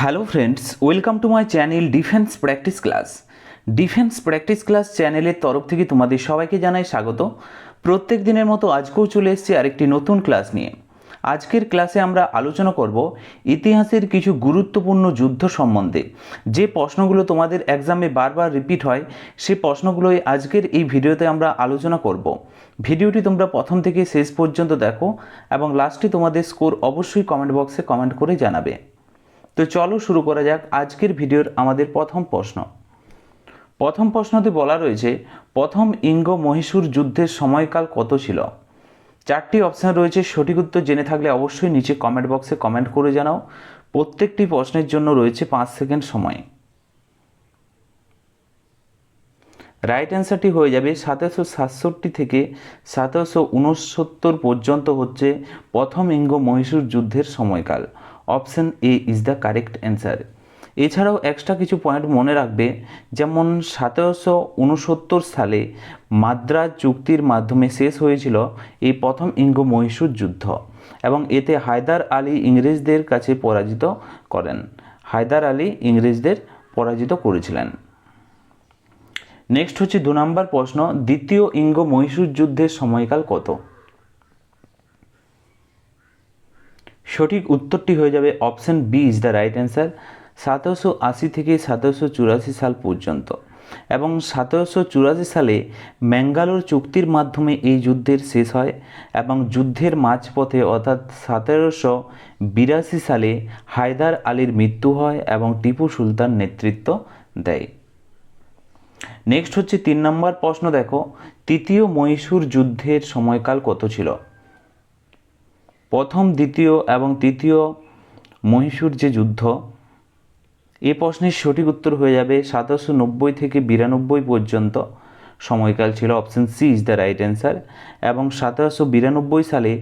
Hello friends, welcome to my channel defence practice class. Defence practice class চ্যানেলের তরফ থেকে তোমাদের সবাইকে জানাই স্বাগত। প্রত্যেক দিনের মতো আজকেও চলে এসেছি আরেকটি নতুন ক্লাস নিয়ে। আজকের ক্লাসে আমরা আলোচনা করব ইতিহাসের কিছু গুরুত্বপূর্ণ যুদ্ধ সম্বন্ধে। যে প্রশ্নগুলো তোমাদের এক্সামে বারবার রিপিট হয়, সেই প্রশ্নগুলোই আজকের এই ভিডিওতে আমরা আলোচনা করব। ভিডিওটি তোমরা প্রথম থেকে শেষ পর্যন্ত দেখো এবং লাস্টে তোমাদের স্কোর অবশ্যই কমেন্ট বক্সে কমেন্ট করে জানাবে। তো চলো শুরু করা যাক আজকের ভিডিওর আমাদের প্রথম প্রশ্নতে বলা রয়েছে, প্রথম ইঙ্গ মহীশূর যুদ্ধের সময়কাল কত ছিল? চারটি অপশান রয়েছে, সঠিক উত্তর জেনে থাকলে অবশ্যই নিচে কমেন্ট বক্সে কমেন্ট করে জানাও। প্রত্যেকটি প্রশ্নের জন্য রয়েছে 5 সেকেন্ড সময়। রাইট অ্যান্সারটি হয়ে যাবে 1767 থেকে 1769 পর্যন্ত হচ্ছে প্রথম ইঙ্গ মহীশূর যুদ্ধের সময়কাল। Option A is the correct answer. এছাড়াও এক্সট্রা কিছু পয়েন্ট মনে রাখবে, যেমন 1769 সালে মাদ্রাজ চুক্তির মাধ্যমে শেষ হয়েছিল এই প্রথম ইঙ্গ মহীশূর যুদ্ধ এবং এতে হায়দার আলী ইংরেজদের কাছে পরাজিত করেন। হায়দার আলী ইংরেজদের পরাজিত করেছিলেন। নেক্সট হচ্ছে 2 নম্বর প্রশ্ন, দ্বিতীয় ইঙ্গ মহীশূর যুদ্ধের সময়কাল কত? সঠিক উত্তরটি হয়ে যাবে option B is the right answer. 1780 থেকে 1784 সাল পর্যন্ত এবং 1784 সালে ম্যাঙ্গালোর চুক্তির মাধ্যমে এই যুদ্ধের শেষ হয় এবং যুদ্ধের মাঝপথে অর্থাৎ 1782 সালে হায়দার আলীর মৃত্যু হয় এবং টিপু সুলতান নেতৃত্ব দেয়। নেক্সট হচ্ছে 3 নম্বর প্রশ্ন, দেখো তৃতীয় মহীশূর যুদ্ধের সময়কাল কত ছিল? প্রথম, দ্বিতীয় এবং তৃতীয় মহীশূর যে যুদ্ধ, এ প্রশ্নের সঠিক উত্তর হয়ে যাবে 1790 থেকে 92 পর্যন্ত সময়কাল ছিল। Option C is the right answer. এবং 1792 সালে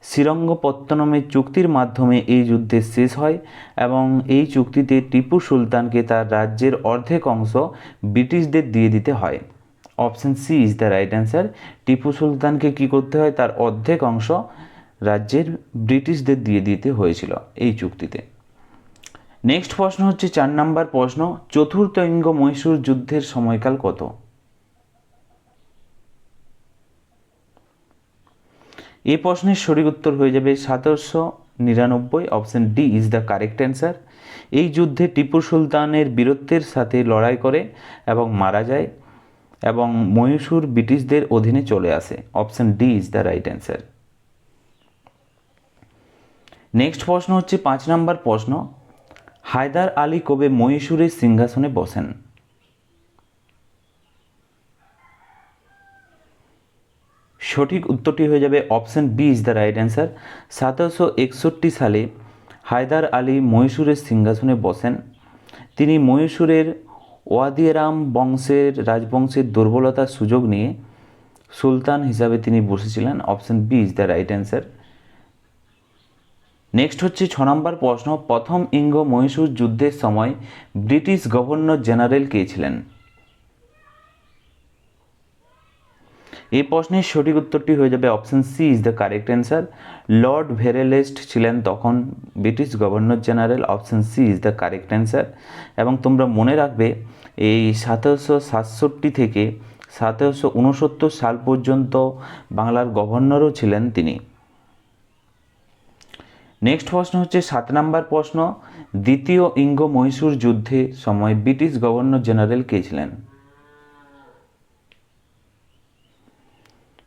শ্রীরঙ্গপত্তনমের চুক্তির মাধ্যমে এই যুদ্ধের শেষ হয় এবং এই চুক্তিতে টিপু সুলতানকে তার রাজ্যের অর্ধেক অংশ ব্রিটিশদের দিয়ে দিতে হয়। Option C is the right answer. Tipu সুলতানকে কী করতে হয়? তার অর্ধেক অংশ রাজ্যের ব্রিটিশদের দিয়ে দিতে হয়েছিল এই চুক্তিতে। নেক্সট প্রশ্ন হচ্ছে 4 নম্বর প্রশ্ন, চতুর্থ ইঙ্গ মহীশূর যুদ্ধের সময়কাল কত? এই প্রশ্নের সঠিক উত্তর হয়ে যাবে 1799। Option D is the correct answer. এই যুদ্ধে টিপু সুলতানের বীরত্বের সাথে লড়াই করে এবং মারা যায় এবং মহীশূর ব্রিটিশদের অধীনে চলে আসে। Option D is the right answer. Next প্রশ্ন হচ্ছে 5 নম্বর প্রশ্ন, হায়দার আলী কবে মহীশূরের সিংহাসনে বসেন? সঠিক উত্তরটি হয়ে যাবে option B is the right answer. 1761 সালে হায়দার আলী মহীশূরের সিংহাসনে বসেন। তিনি মহীশূরের ওয়াদিরাম রাজবংশের দুর্বলতার সুযোগ নিয়ে সুলতান হিসাবে তিনি বসেছিলেন। Option B is the right answer. Next হচ্ছে 6 নম্বর প্রশ্ন, প্রথম ইঙ্গ মহীশূর যুদ্ধের সময় ব্রিটিশ গভর্নর জেনারেল কে ছিলেন? এই প্রশ্নের সঠিক উত্তরটি হয়ে যাবে option C is the correct answer. Lord Verelst ছিলেন তখন British governor general. Option C is the correct answer. এবং তোমরা মনে রাখবে, এই 1767 থেকে 1769 সাল পর্যন্ত বাংলার গভর্নরও ছিলেন তিনি। নেক্সট প্রশ্ন হচ্ছে 7 নম্বর প্রশ্ন, দ্বিতীয় ইঙ্গ মহীশূর যুদ্ধের সময় ব্রিটিশ গভর্নর জেনারেল কে ছিলেন?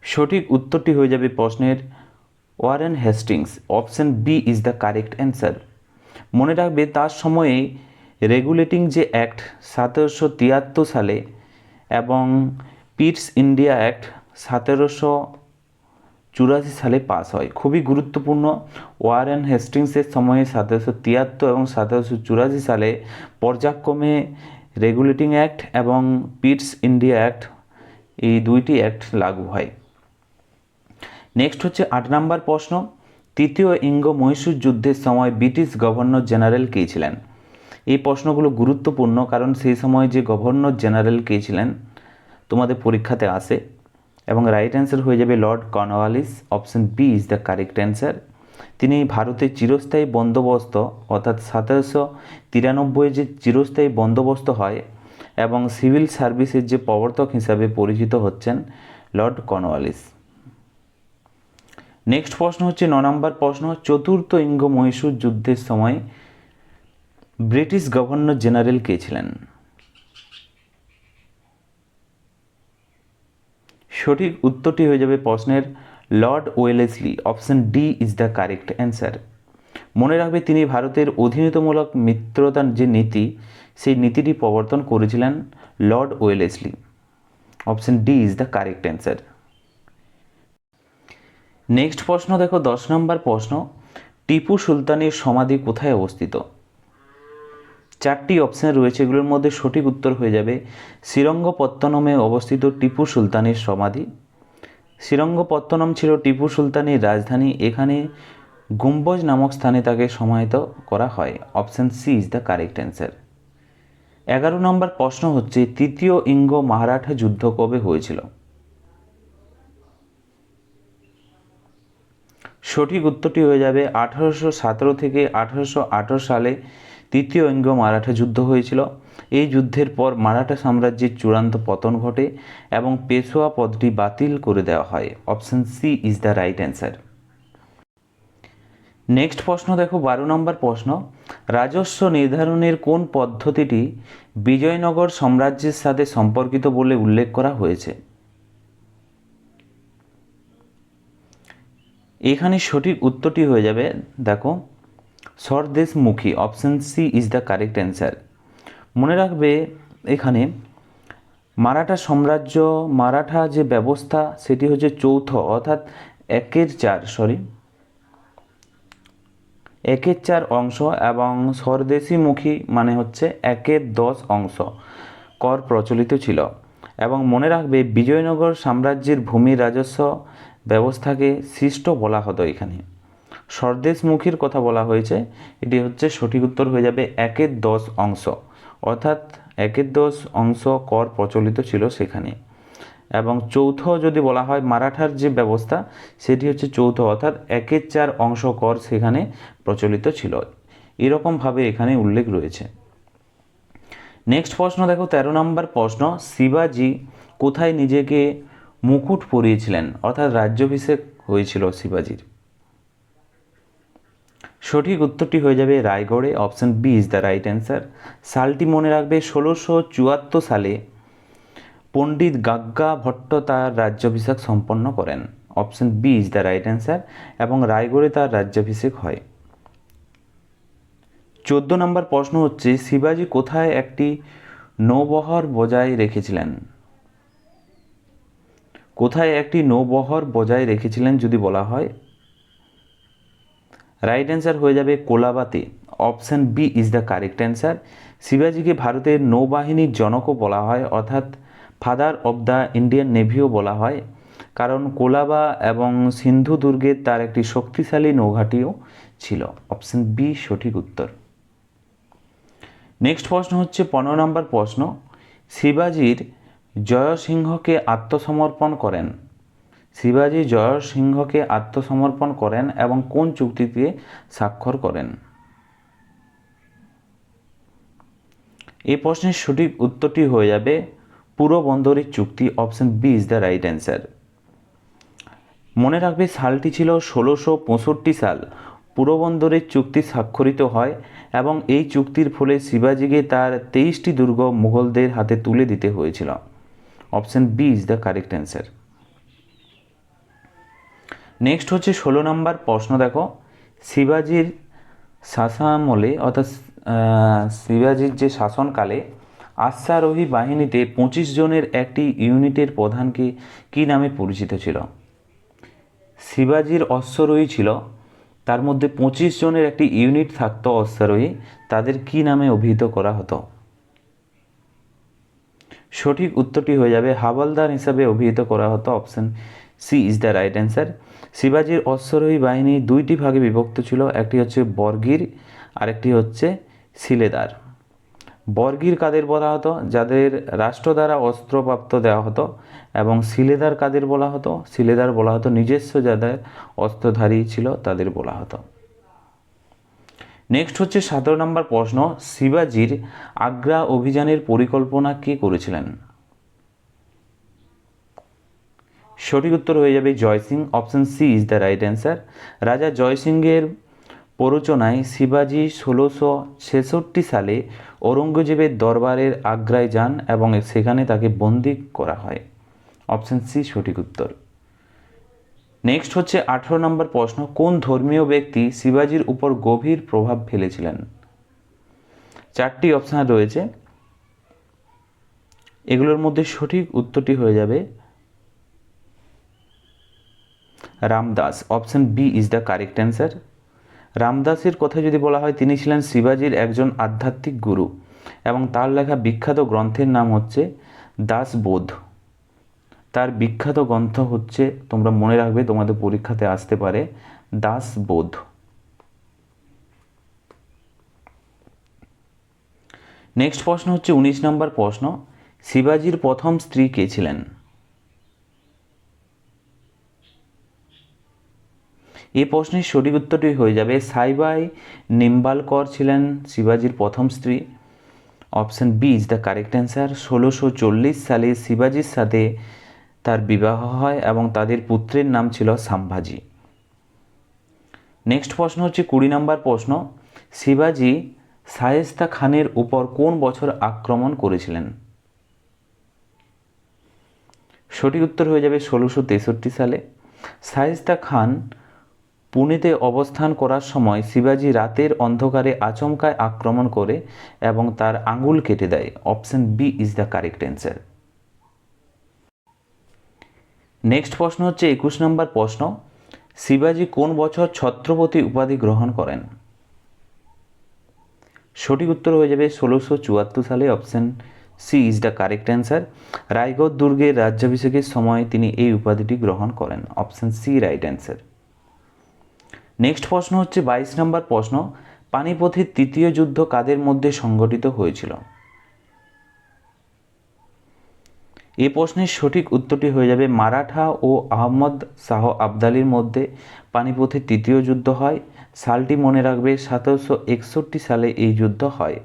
সঠিক উত্তরটি হয়ে যাবে প্রশ্নের Warren Hastings. Option B is the correct answer. মনে রাখবে, তার সময়ে রেগুলেটিং যে অ্যাক্ট 1773 সালে এবং পিটস ইন্ডিয়া অ্যাক্ট 1784 সালে পাস হয়। খুবই গুরুত্বপূর্ণ। ওয়ারেন হেস্টিংসের সময়ে 1773 এবং 1784 সালে পর্যায়ক্রমে রেগুলেটিং অ্যাক্ট এবং পিটস ইন্ডিয়া অ্যাক্ট, এই দুইটি অ্যাক্ট লাগু হয়। নেক্সট হচ্ছে 8 নম্বর প্রশ্ন, তৃতীয় ইঙ্গ মহীশূর যুদ্ধের সময় ব্রিটিশ গভর্নর জেনারেল কে ছিলেন? এই প্রশ্নগুলো গুরুত্বপূর্ণ, কারণ সেই সময় যে গভর্নর জেনারেল কে ছিলেন তোমাদের পরীক্ষাতে আসে। এবং রাইট অ্যান্সার হয়ে যাবে Lord Cornwallis. Option B is the correct answer. তিনি ভারতের চিরস্থায়ী বন্দোবস্ত অর্থাৎ 1793 যে চিরস্থায়ী বন্দোবস্ত হয় এবং সিভিল সার্ভিসের যে প্রবর্তক হিসাবে পরিচিত হচ্ছেন লর্ড কর্নওয়ালিস। নেক্সট প্রশ্ন হচ্ছে 9 নম্বর প্রশ্ন, চতুর্থ ইঙ্গ মহীশূর যুদ্ধের সময় ব্রিটিশ গভর্নর জেনারেল কে ছিলেন? সঠিক উত্তরটি হয়ে যাবে প্রশ্নের Lord Wellesley. Option D is the correct answer. মনে রাখবে তিনি ভারতের অধীনতামূলক মিত্রতার যে নীতি সেই নীতিটি প্রবর্তন করেছিলেন Lord Wellesley. Option D is the correct answer. Next প্রশ্ন দেখো 10 নম্বর প্রশ্ন, টিপু সুলতানের সমাধি কোথায় অবস্থিত? 4টি অপশন রয়েছে, এগুলোর মধ্যে সঠিক উত্তর হয়ে যাবে শ্রীরঙ্গপত্তনমে অবস্থিত টিপু সুলতানের সমাধি। শ্রীরঙ্গপত্তনম ছিল টিপু সুলতানের রাজধানী, এখানে গুম্বজ নামক স্থানে তাকে সমাহিত করা হয়। Option C is the correct answer. 11 নম্বর প্রশ্ন হচ্ছে, তৃতীয় ইঙ্গ মারাঠা যুদ্ধ কবে হয়েছিল? সঠিক উত্তরটি হয়ে যাবে 1817 থেকে 1818 সালে তৃতীয় ইঙ্গ মারাঠা যুদ্ধ হয়েছিল। এই যুদ্ধের পর মারাঠা সাম্রাজ্যের চূড়ান্ত পতন ঘটে এবং পেশোয়া পদটি বাতিল করে দেওয়া হয়। Option C is the right answer. Next প্রশ্ন দেখো 12 নম্বর প্রশ্ন, রাজস্ব নির্ধারণের কোন পদ্ধতিটি বিজয়নগর সাম্রাজ্যের সাথে সম্পর্কিত বলে উল্লেখ করা হয়েছে? এখানে সঠিক উত্তরটি হয়ে যাবে দেখো স্বদেশমুখী। Option C is the correct answer. মনে রাখবে এখানে মারাঠা সাম্রাজ্য, মারাঠা যে ব্যবস্থা সেটি হচ্ছে যৌথ অর্থাৎ একের চার অংশ এবং স্বদেশীমুখী মানে হচ্ছে 1/10 অংশ কর প্রচলিত ছিল। এবং মনে রাখবে বিজয়নগর সাম্রাজ্যের ভূমি রাজস্ব ব্যবস্থাকে সৃষ্ট বলা হতো। এখানে স্বদেশমুখীর কথা বলা হয়েছে, এটি হচ্ছে সঠিক উত্তর হয়ে যাবে 1/10 অংশ, অর্থাৎ 1/10 অংশ কর প্রচলিত ছিল সেখানে। এবং যৌথ যদি বলা হয় মারাঠার যে ব্যবস্থা সেটি হচ্ছে যৌথ অর্থাৎ 1/4 অংশ কর সেখানে প্রচলিত ছিল। এরকমভাবে এখানে উল্লেখ রয়েছে। নেক্সট প্রশ্ন দেখো 13 নম্বর প্রশ্ন, শিবাজি কোথায় নিজেকে মুকুট পরিয়েছিলেন অর্থাৎ রাজ্যাভিষেক হয়েছিল শিবাজির? সঠিক উত্তরটি হয়ে যাবে রায়গড়ে। Option B is the right answer. সালটি মনে রাখবে 1674 সালে পণ্ডিত গাগ্গা ভট্ট তার রাজ্যাভিষেক সম্পন্ন করেন। Option B is the right answer এবং রায়গড়ে তার রাজ্যাভিষেক হয়। 14 নম্বর প্রশ্ন হচ্ছে, শিবাজি কোথায় একটি নৌবহর বজায় রেখেছিলেন? কোথায় একটি নৌবহর বজায় রেখেছিলেন যদি বলা হয়? রাইট অ্যান্সার হয়ে যাবে কোলাবাতে। Option B is the correct answer. শিবাজিকে ভারতের নৌবাহিনীর জনকও বলা হয় অর্থাৎ ফাদার অব দ্য ইন্ডিয়ান নেভিও বলা হয়, কারণ কোলাবা এবং সিন্ধু দুর্গে তার একটি শক্তিশালী নৌঘাঁটিও ছিল। অপশন বি সঠিক উত্তর। নেক্সট প্রশ্ন হচ্ছে 15 নম্বর প্রশ্ন, শিবাজির জয়সিংহকে আত্মসমর্পণ করেন? শিবাজি জয়সিংহকে আত্মসমর্পণ করেন এবং কোন চুক্তিতে স্বাক্ষর করেন? এই প্রশ্নের সঠিক উত্তরটি হয়ে যাবে পুরবন্দরের চুক্তি। Option B is the right answer. মনে রাখবে সালটি ছিল 1665 সাল। পুরবন্দরের চুক্তি স্বাক্ষরিত হয় এবং এই চুক্তির ফলে শিবাজিকে তার 23টি দুর্গ মুঘলদের হাতে তুলে দিতে হয়েছিল। Option B is the correct answer. Next হচ্ছে 16 নম্বর প্রশ্ন দেখো, শিবাজির শাসনামলে অর্থাৎ শিবাজির যে শাসনকালে অশ্বারোহী বাহিনীতে 25 জনের একটি ইউনিটের প্রধানকে কী নামে পরিচিত ছিল? শিবাজির অশ্বারোহী ছিল, তার মধ্যে 25 জনের একটি ইউনিট থাকতো অশ্বারোহী, তাদের কী নামে অভিহিত করা হতো? সঠিক উত্তরটি হয়ে যাবে হাওলদার হিসাবে অভিহিত করা হতো। Option C is the right answer. শিবাজির অশ্বারোহী বাহিনী 2টি ভাগে বিভক্ত ছিল, একটি হচ্ছে বর্গীর আরেকটি হচ্ছে সিলেদার। বর্গীর কাদের বলা হতো? যাদের রাষ্ট্র দ্বারা অস্ত্রপ্রাপ্ত দেওয়া হতো। এবং সিলেদার কাদের বলা হতো? সিলেদার বলা হতো নিজস্ব যাদের অস্ত্রধারী ছিল তাদের বলা হতো। নেক্সট হচ্ছে 17 নম্বর প্রশ্ন, শিবাজির আগ্রা অভিযানের পরিকল্পনা কে করেছিলেন? সঠিক উত্তর হয়ে যাবে Jai Singh. Option C is the right answer. Raja Jai সিংয়ের প্ররোচনায় শিবাজি 1666 সালে ঔরঙ্গজেবের দরবারের আগ্রায় যান এবং সেখানে তাকে বন্দী করা হয়। অপশন সি সঠিক উত্তর। নেক্সট হচ্ছে 18 নম্বর প্রশ্ন, কোন ধর্মীয় ব্যক্তি শিবাজির উপর গভীর প্রভাব ফেলেছিলেন? চারটি অপশান রয়েছে, এগুলোর মধ্যে সঠিক উত্তরটি হয়ে যাবে Ramdas. Option B is the correct answer. রামদাসের কথা যদি বলা হয়, তিনি ছিলেন শিবাজির একজন আধ্যাত্মিক গুরু এবং তার লেখা বিখ্যাত গ্রন্থের নাম হচ্ছে দাসবোধ। তার বিখ্যাত গ্রন্থ হচ্ছে, তোমরা মনে রাখবে, তোমাদের পরীক্ষাতে আসতে পারে, দাসবোধ। নেক্সট প্রশ্ন হচ্ছে 19 নম্বর প্রশ্ন, শিবাজির প্রথম স্ত্রী কে ছিলেন? এই প্রশ্নের সঠিক উত্তরটি হয়ে যাবে সাইবাই নিম্বালকর ছিলেন শিবাজির প্রথম স্ত্রী। Option B is the correct answer. 1640 সালে শিবাজির সাথে তার বিবাহ হয় এবং তাদের পুত্রের নাম ছিল সাম্ভাজি। নেক্সট প্রশ্ন হচ্ছে 20 নম্বর প্রশ্ন, শিবাজি শায়েস্তা খানের উপর কোন বছর আক্রমণ করেছিলেন? সঠিক উত্তর হয়ে যাবে 1663 সালে। শায়েস্তা খান পুনেতে অবস্থান করার সময় শিবাজি রাতের অন্ধকারে আচমকায় আক্রমণ করে এবং তার আঙুল কেটে দেয়। Option B is the correct answer. Next প্রশ্ন হচ্ছে 21 নম্বর প্রশ্ন, শিবাজি কোন বছর ছত্রপতি উপাধি গ্রহণ করেন? সঠিক উত্তর হয়ে যাবে 1674 সালে। Option C is the correct answer. Raigad দুর্গের রাজ্যাভিষেকের সময় তিনি এই উপাধিটি গ্রহণ করেন। Option C right answer. Next প্রশ্ন হচ্ছে 22 নম্বর প্রশ্ন, পানিপথের তৃতীয় যুদ্ধ কাদের মধ্যে সংঘটিত হয়েছিল? এই প্রশ্নের সঠিক উত্তরটি হয়ে যাবে মারাঠা ও আহমদ শাহ আবদালির মধ্যে পানিপথের তৃতীয় যুদ্ধ হয়। সালটি মনে রাখবে, 1761 সালে এই যুদ্ধ হয়।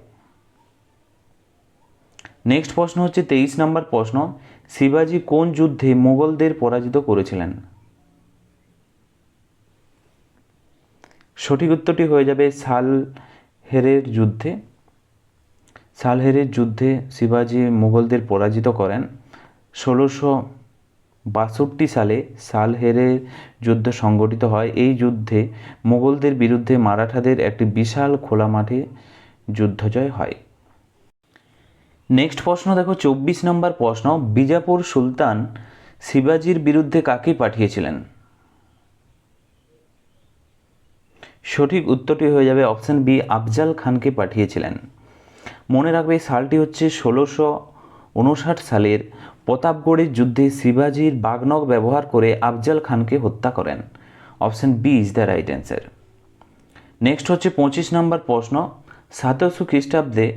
নেক্সট প্রশ্ন হচ্ছে 23 নম্বর প্রশ্ন, শিবাজি কোন যুদ্ধে মুঘলদের পরাজিত করেছিলেন? সঠিক উত্তরটি হয়ে যাবে সালহেরের যুদ্ধে। সালহেরের যুদ্ধে শিবাজি মুঘলদের পরাজিত করেন। 1662 সালে সালহেরের যুদ্ধ সংগঠিত হয়। এই যুদ্ধে মুঘলদের বিরুদ্ধে মারাঠাদের একটি বিশাল খোলা মাঠে যুদ্ধজয় হয়। নেক্সট প্রশ্ন দেখো 24 নম্বর প্রশ্ন, বিজাপুর সুলতান শিবাজির বিরুদ্ধে কাকে পাঠিয়েছিলেন? সঠিক উত্তরটি হয়ে যাবে অপশন বি, আফজাল খানকে পাঠিয়েছিলেন। মনে রাখবে, সালটি হচ্ছে 1659 সালের প্রতাপগড়ের যুদ্ধে শিবাজির বাগনক ব্যবহার করে আফজাল খানকে হত্যা করেন। Option B is the right answer. Next হচ্ছে 25 নম্বর প্রশ্ন, 1700 খ্রিস্টাব্দে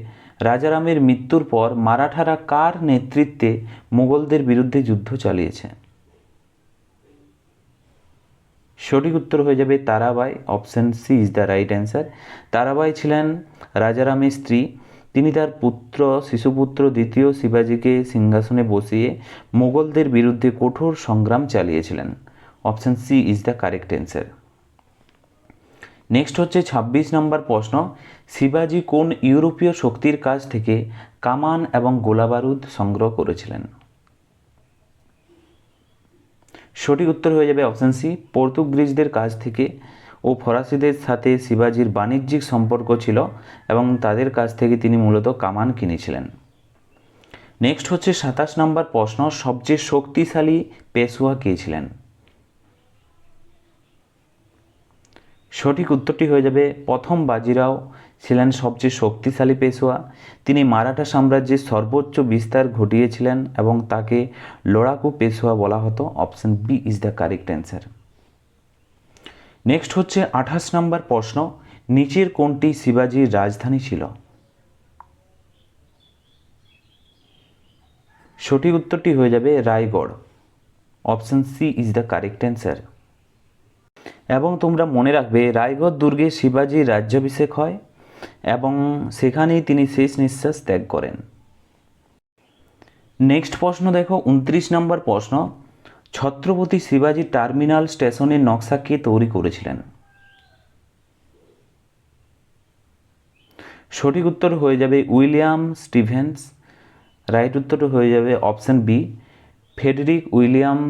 রাজারামের মৃত্যুর পর মারাঠারা কার নেতৃত্বে মুঘলদের বিরুদ্ধে যুদ্ধ চালিয়েছে? সঠিক উত্তর হয়ে যাবে Tarabai. Option C is the right answer. Tarabai ছিলেন রাজারামের স্ত্রী। তিনি তার শিশুপুত্র দ্বিতীয় শিবাজিকে সিংহাসনে বসিয়ে মুঘলদের বিরুদ্ধে কঠোর সংগ্রাম চালিয়েছিলেন। Option C is the correct answer. Next হচ্ছে 26 নম্বর প্রশ্ন, শিবাজি কোন ইউরোপীয় শক্তির কাছ থেকে কামান এবং গোলাবারুদ সংগ্রহ করেছিলেন? সঠিক উত্তর হয়ে যাবে অপশন সি, পর্তুগিজদের কাছ থেকে ও ফরাসিদের সাথে শিবাজির বাণিজ্যিক সম্পর্ক ছিল এবং তাদের কাছ থেকে তিনি মূলত কামান কিনেছিলেন। নেক্সট হচ্ছে 27 নম্বর প্রশ্ন, সবচেয়ে শক্তিশালী পেশওয়া কে ছিলেন? সঠিক উত্তরটি হয়ে যাবে প্রথম বাজিরাও ছিলেন সবচেয়ে শক্তিশালী পেশওয়া। তিনি মারাঠা সাম্রাজ্যের সর্বোচ্চ বিস্তার ঘটিয়েছিলেন এবং তাকে লড়াকু পেশওয়া বলা হতো। Option B is the correct answer. Next হচ্ছে 28 নম্বর প্রশ্ন, নিচের কোনটি শিবাজির রাজধানী ছিল? সঠিক উত্তরটি হয়ে যাবে Raigad. Option C is the correct answer. এবং তোমরা মনে রাখবে রায়গড় দুর্গে শিবাজির রাজ্যাভিষেক হয় এবং সেখানেই তিনি শেষ নিঃশ্বাস ত্যাগ করেন। নেক্সট প্রশ্ন দেখো 29 নম্বর প্রশ্ন, ছত্রপতি শিবাজি টার্মিনাল স্টেশনের নকশা কে তৈরি করেছিলেন? সঠিক উত্তর হয়ে যাবে উইলিয়াম স্টিভেন্স। রাইট উত্তর হয়ে যাবে option B, Frederick William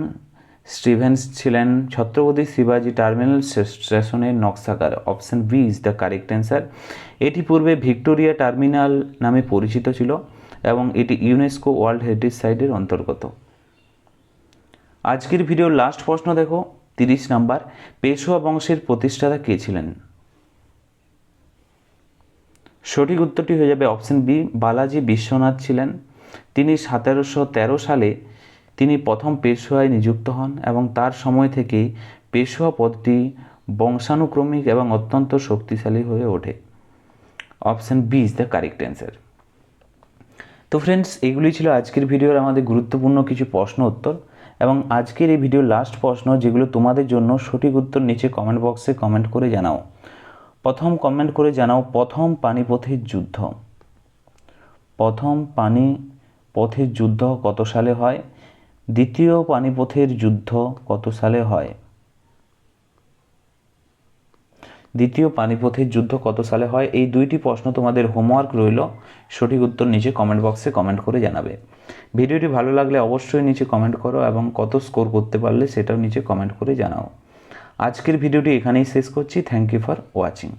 Stevens ছিলেন ছত্রপতি শিবাজি টার্মিনাল স্টেশনের নকশাকার। Option B is the correct answer. এটি পূর্বে ভিক্টোরিয়া টার্মিনাল নামে পরিচিত ছিল এবং এটি ইউনেস্কো ওয়ার্ল্ড হেরিটেজ সাইটের অন্তর্গত। আজকের ভিডিওর লাস্ট প্রশ্ন দেখো 30 নাম্বার, পেশোয়া বংশের প্রতিষ্ঠাতা কে ছিলেন? সঠিক উত্তরটি হয়ে যাবে অপশন বি, বালাজি বিশ্বনাথ ছিলেন। তিনি 1713 সালে তিনি প্রথম পেশোয়ায় নিযুক্ত হন এবং তার সময় থেকেই পেশোয়া পদটি বংশানুক্রমিক এবং অত্যন্ত শক্তিশালী হয়ে ওঠে। Option B is the correct answer. তো ফ্রেন্ডস, এগুলি ছিল আজকের ভিডিওর আমাদের গুরুত্বপূর্ণ কিছু প্রশ্ন উত্তর এবং আজকের এই ভিডিওর লাস্ট প্রশ্ন, যেগুলো তোমাদের জন্য সঠিক উত্তর নিচে কমেন্ট বক্সে কমেন্ট করে জানাও। প্রথম কমেন্ট করে জানাও প্রথম পানিপথের যুদ্ধ। প্রথম পানিপথের যুদ্ধ কত সালে হয়? দ্বিতীয় পানিপথের যুদ্ধ কত সালে হয়? দ্বিতীয় পানিপথের যুদ্ধ কত সালে হয়? এই দুইটি প্রশ্ন তোমাদের হোমওয়ার্ক রইল, সঠিক উত্তর নিচে কমেন্ট বক্সে কমেন্ট করে জানাবে। ভিডিওটি ভালো লাগলে অবশ্যই নিচে কমেন্ট করো এবং কত স্কোর করতে পারলে সেটাও নিচে কমেন্ট করে জানাও। আজকের ভিডিওটি এখানেই শেষ করছি। Thank you for watching.